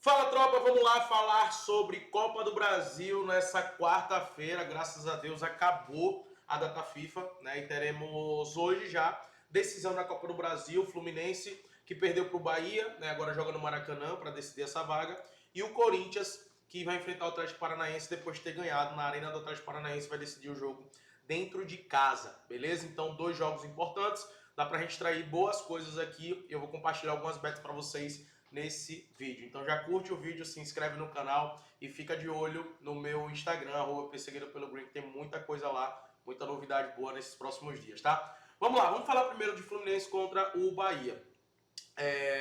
Fala, tropa, vamos lá falar sobre Copa do Brasil nessa quarta-feira. Graças a Deus acabou a data FIFA, né? E teremos hoje já decisão da Copa do Brasil, Fluminense que perdeu para o Bahia, né? Agora joga no Maracanã para decidir essa vaga, e o Corinthians que vai enfrentar o Atlético Paranaense depois de ter ganhado na Arena do Atlético Paranaense, vai decidir o jogo dentro de casa, beleza? Então, dois jogos importantes, dá pra gente extrair boas coisas aqui. Eu vou compartilhar algumas bets para vocês nesse vídeo. Então já curte o vídeo, se inscreve no canal e fica de olho no meu Instagram, @perseguidopelogreen, que tem muita coisa lá, muita novidade boa nesses próximos dias, tá? Vamos lá, vamos falar primeiro de Fluminense contra o Bahia.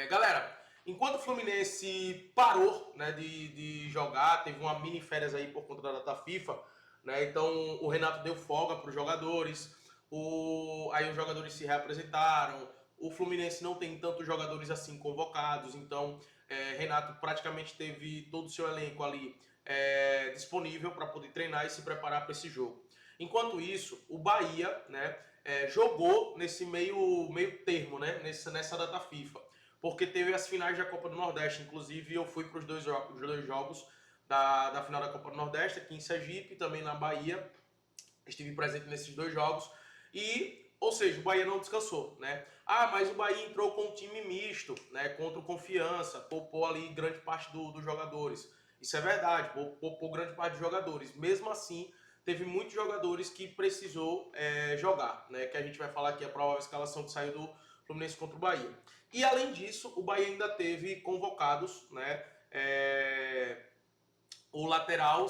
Galera, enquanto o Fluminense parou, né, de jogar, teve uma mini férias aí por conta da data FIFA, né, então o Renato deu folga para os jogadores, aí os jogadores se reapresentaram, o Fluminense não tem tantos jogadores assim convocados, então Renato praticamente teve todo o seu elenco ali disponível para poder treinar e se preparar para esse jogo. Enquanto isso, o Bahia, né, jogou nesse meio termo, né, nessa data FIFA, porque teve as finais da Copa do Nordeste. Inclusive eu fui para os dois jogos da final da Copa do Nordeste, aqui em Sergipe, também na Bahia, estive presente nesses dois jogos, ou seja, o Bahia não descansou, né? Mas o Bahia entrou com um time misto, né, contra o Confiança, poupou ali grande parte dos jogadores. Isso é verdade, poupou grande parte dos jogadores. Mesmo assim, teve muitos jogadores que precisou jogar, né? Que a gente vai falar aqui a provável escalação que saiu do Fluminense contra o Bahia. E além disso, o Bahia ainda teve convocados, né? O lateral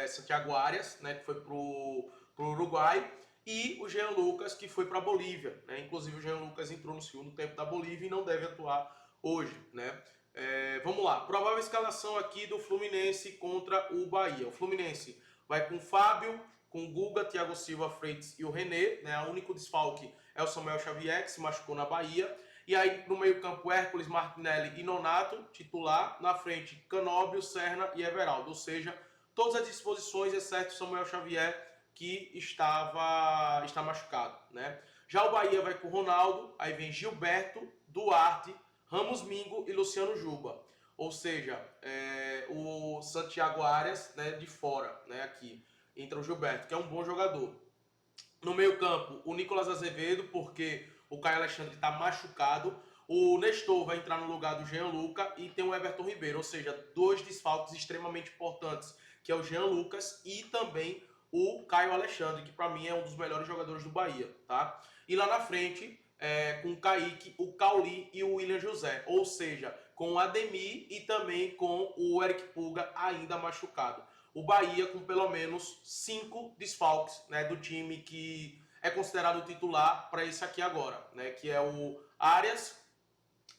Santiago Arias, né? Que foi pro Uruguai, e o Jean Lucas, que foi para a Bolívia, né? Inclusive o Jean Lucas entrou no segundo tempo da Bolívia e não deve atuar hoje, né? Vamos lá, provável escalação aqui do Fluminense contra o Bahia. O Fluminense vai com Fábio, com Guga, Thiago Silva, Freitas e o René, né? O único desfalque é o Samuel Xavier, que se machucou na Bahia. E aí no meio campo, Hércules, Martinelli e Nonato, titular. Na frente, Canóbio, Serna e Everaldo. Ou seja, todas as disposições, exceto Samuel Xavier, que está machucado, né? Já o Bahia vai com Ronaldo, aí vem Gilberto, Duarte, Ramos Mingo e Luciano Juba. Ou seja, o Santiago Arias, né, de fora, né, aqui. Entra o Gilberto, que é um bom jogador. No meio campo, o Nicolas Azevedo, porque o Caio Alexandre está machucado. O Nestor vai entrar no lugar do Jean Lucas e tem o Everton Ribeiro, ou seja, dois desfalques extremamente importantes, que é o Jean Lucas e também o Caio Alexandre, que para mim é um dos melhores jogadores do Bahia, tá? E lá na frente, com o Kaique, o Cauli e o William José, ou seja, com o Ademir e também com o Eric Puga ainda machucado. O Bahia com pelo menos 5 desfalques, né, do time que é considerado titular para esse aqui agora, né, que é o Arias,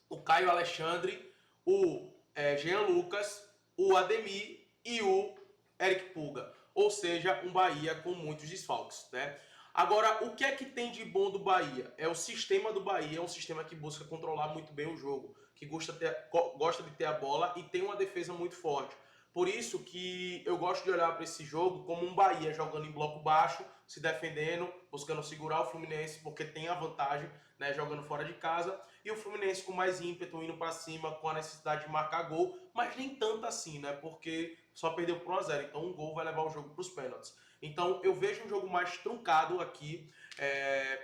o Caio Alexandre, o Jean Lucas, o Ademir e o Eric Puga. Ou seja, um Bahia com muitos desfalques, né? Agora, o que é que tem de bom do Bahia? É o sistema do Bahia, é um sistema que busca controlar muito bem o jogo, que gosta de ter a bola e tem uma defesa muito forte. Por isso que eu gosto de olhar para esse jogo como um Bahia jogando em bloco baixo, se defendendo, buscando segurar o Fluminense, porque tem a vantagem, né, jogando fora de casa, e o Fluminense com mais ímpeto, indo para cima, com a necessidade de marcar gol, mas nem tanto assim, né, porque só perdeu por 1-0, então um gol vai levar o jogo para os pênaltis. Então eu vejo um jogo mais truncado aqui,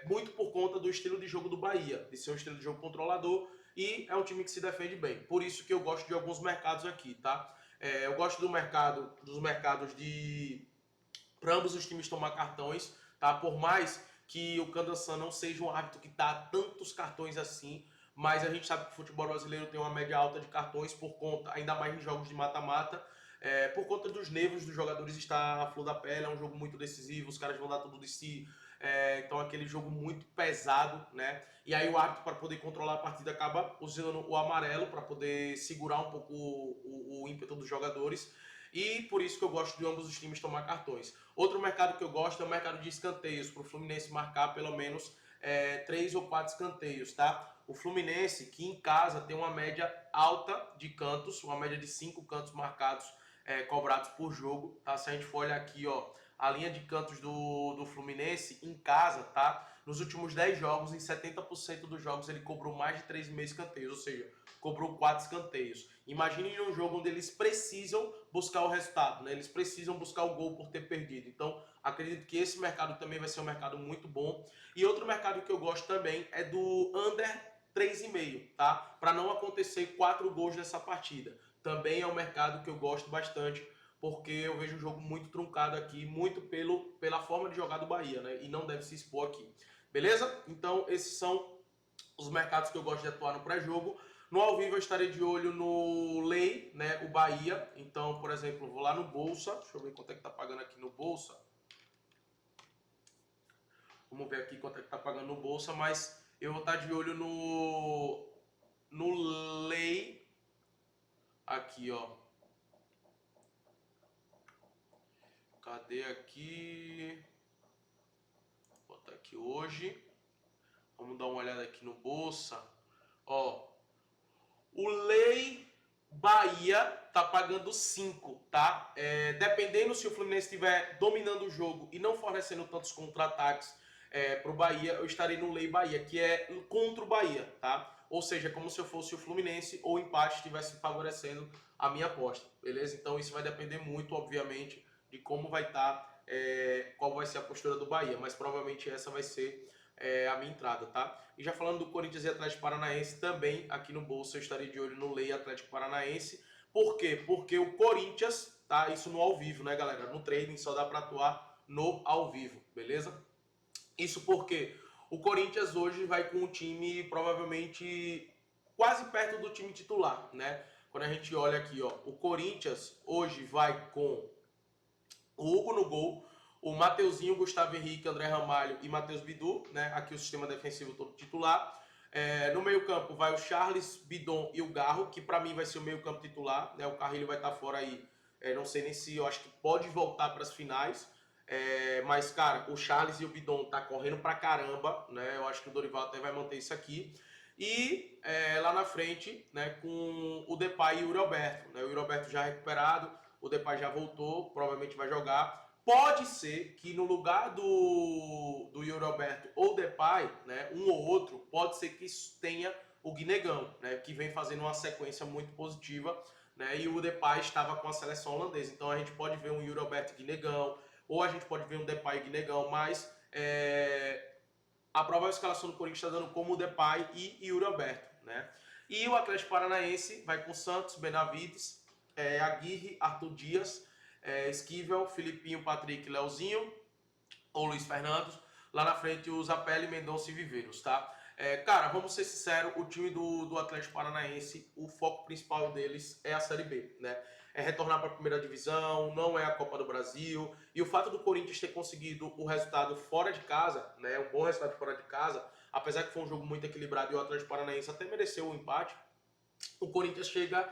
muito por conta do estilo de jogo do Bahia, de ser um estilo de jogo controlador, e é um time que se defende bem. Por isso que eu gosto de alguns mercados aqui, tá? Eu gosto dos mercados de para ambos os times tomar cartões, tá? Por mais que o Candançan não seja um árbitro que dá tantos cartões assim, mas a gente sabe que o futebol brasileiro tem uma média alta de cartões por conta, ainda mais em jogos de mata-mata, por conta dos nervos dos jogadores estar à flor da pele. É um jogo muito decisivo, os caras vão dar tudo de si, então é aquele jogo muito pesado, né? E aí o árbitro, para poder controlar a partida, acaba usando o amarelo para poder segurar um pouco o ímpeto dos jogadores. E por isso que eu gosto de ambos os times tomar cartões. Outro mercado que eu gosto é o mercado de escanteios, para o Fluminense marcar pelo menos 3 ou 4 escanteios, tá? O Fluminense, que em casa tem uma média alta de cantos, uma média de 5 cantos marcados, cobrados por jogo, tá? Se a gente for olhar aqui, ó, a linha de cantos do Fluminense em casa, tá? Nos últimos 10 jogos, em 70% dos jogos, ele cobrou mais de 3,5 escanteios, ou seja, cobrou 4 escanteios. Imagine um jogo onde eles precisam buscar o resultado, né? Eles precisam buscar o gol por ter perdido. Então, acredito que esse mercado também vai ser um mercado muito bom. E outro mercado que eu gosto também é do under 3,5, tá? Para não acontecer 4 gols nessa partida. Também é um mercado que eu gosto bastante, porque eu vejo um jogo muito truncado aqui, muito pela forma de jogar do Bahia, né? E não deve se expor aqui. Beleza? Então, esses são os mercados que eu gosto de atuar no pré-jogo. No ao vivo eu estarei de olho no Lei, né, o Bahia. Então, por exemplo, vou lá no Bolsa. Deixa eu ver quanto é que tá pagando aqui no Bolsa. Vamos ver aqui quanto é que tá pagando no Bolsa, mas eu vou estar de olho no Lei. Aqui, ó. Cadê aqui? Vou botar aqui hoje. Vamos dar uma olhada aqui no Bolsa. Ó, o Lei Bahia tá pagando 5, tá? Dependendo se o Fluminense estiver dominando o jogo e não fornecendo tantos contra-ataques pro Bahia, eu estarei no Lei Bahia, que é contra o Bahia, tá? Ou seja, como se eu fosse o Fluminense ou o empate estivesse favorecendo a minha aposta, beleza? Então isso vai depender muito, obviamente, de como vai estar, qual vai ser a postura do Bahia, mas provavelmente essa vai ser a minha entrada, tá? E já falando do Corinthians e Atlético Paranaense, também aqui no bolso eu estarei de olho no Lei Atlético Paranaense. Por quê? Porque o Corinthians, tá? Isso no ao vivo, né, galera? No trading só dá para atuar no ao vivo, beleza? Isso porque o Corinthians hoje vai com um time provavelmente quase perto do time titular, né? Quando a gente olha aqui, ó, o Corinthians hoje vai com o Hugo no gol, o Mateuzinho, Gustavo Henrique, André Ramalho e Matheus Bidu, né? Aqui o sistema defensivo todo titular. No meio-campo vai o Charles, Bidon e o Garro, que para mim vai ser o meio-campo titular, né? O Carrilho vai estar fora aí. Não sei nem se eu acho que pode voltar para as finais. Mas, cara, o Charles e o Bidon tá correndo pra caramba, né? Eu acho que o Dorival até vai manter isso aqui. E lá na frente, né, com o Depay e o Yuri Alberto, né? O Yuri Alberto já recuperado, o Depay já voltou, provavelmente vai jogar. Pode ser que no lugar do Yuri Alberto ou Depay, né, um ou outro, pode ser que tenha o Guinegão, né, que vem fazendo uma sequência muito positiva, né, e o Depay estava com a seleção holandesa. Então a gente pode ver um Yuri Alberto e Guinegão, ou a gente pode ver um Depay e Guinegão, mas a provável escalação do Corinthians está dando como o Depay e Yuri Alberto, né? E o Atlético Paranaense vai com Santos, Benavides, Aguirre, Arthur Dias, Esquivel, Filipinho, Patrick, Leozinho ou Luiz Fernando. Lá na frente o Zapelli, Mendonça e Viveiros, tá? Cara, vamos ser sinceros, o time do Atlético Paranaense, o foco principal deles é a Série B, né? É retornar para a primeira divisão, não é a Copa do Brasil. E o fato do Corinthians ter conseguido o resultado fora de casa, né? Um bom resultado fora de casa, apesar que foi um jogo muito equilibrado e o Atlético Paranaense até mereceu o empate, o Corinthians chega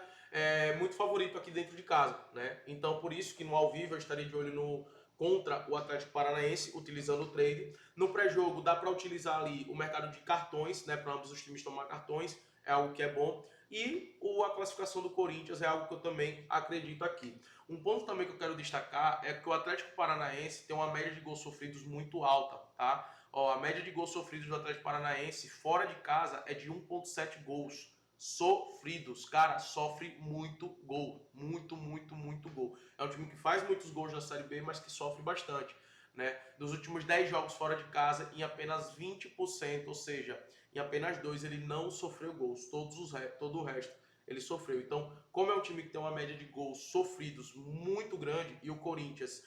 muito favorito aqui dentro de casa, né? Então, por isso que no ao vivo eu estaria de olho contra o Atlético Paranaense, utilizando o trade. No pré-jogo dá para utilizar ali o mercado de cartões, né? Para ambos os times tomar cartões, é algo que é bom. E a classificação do Corinthians é algo que eu também acredito aqui. Um ponto também que eu quero destacar é que o Atlético Paranaense tem uma média de gols sofridos muito alta, tá? Ó, a média de gols sofridos do Atlético Paranaense fora de casa é de 1,7 gols sofridos. Cara, sofre muito gol. Muito, muito, muito gol. É um time que faz muitos gols na Série B, mas que sofre bastante, né? Dos últimos 10 jogos fora de casa, em apenas 20%, ou seja, em apenas 2 ele não sofreu gols. Todo o resto ele sofreu. Então, como é um time que tem uma média de gols sofridos muito grande, e o Corinthians,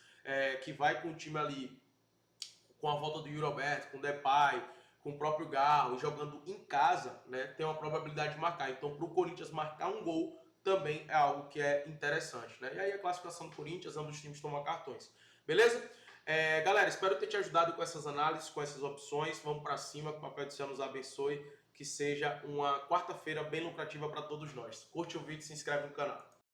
que vai com o time ali, com a volta do Yuri Alberto, com o Depay, com o próprio Garro, jogando em casa, né, tem uma probabilidade de marcar. Então, para o Corinthians marcar um gol, também é algo que é interessante, né? E aí a classificação do Corinthians, ambos os times tomam cartões. Beleza? Galera, espero ter te ajudado com essas análises, com essas opções. Vamos para cima, que o Papai do Céu nos abençoe. Que seja uma quarta-feira bem lucrativa para todos nós. Curte o vídeo e se inscreve no canal.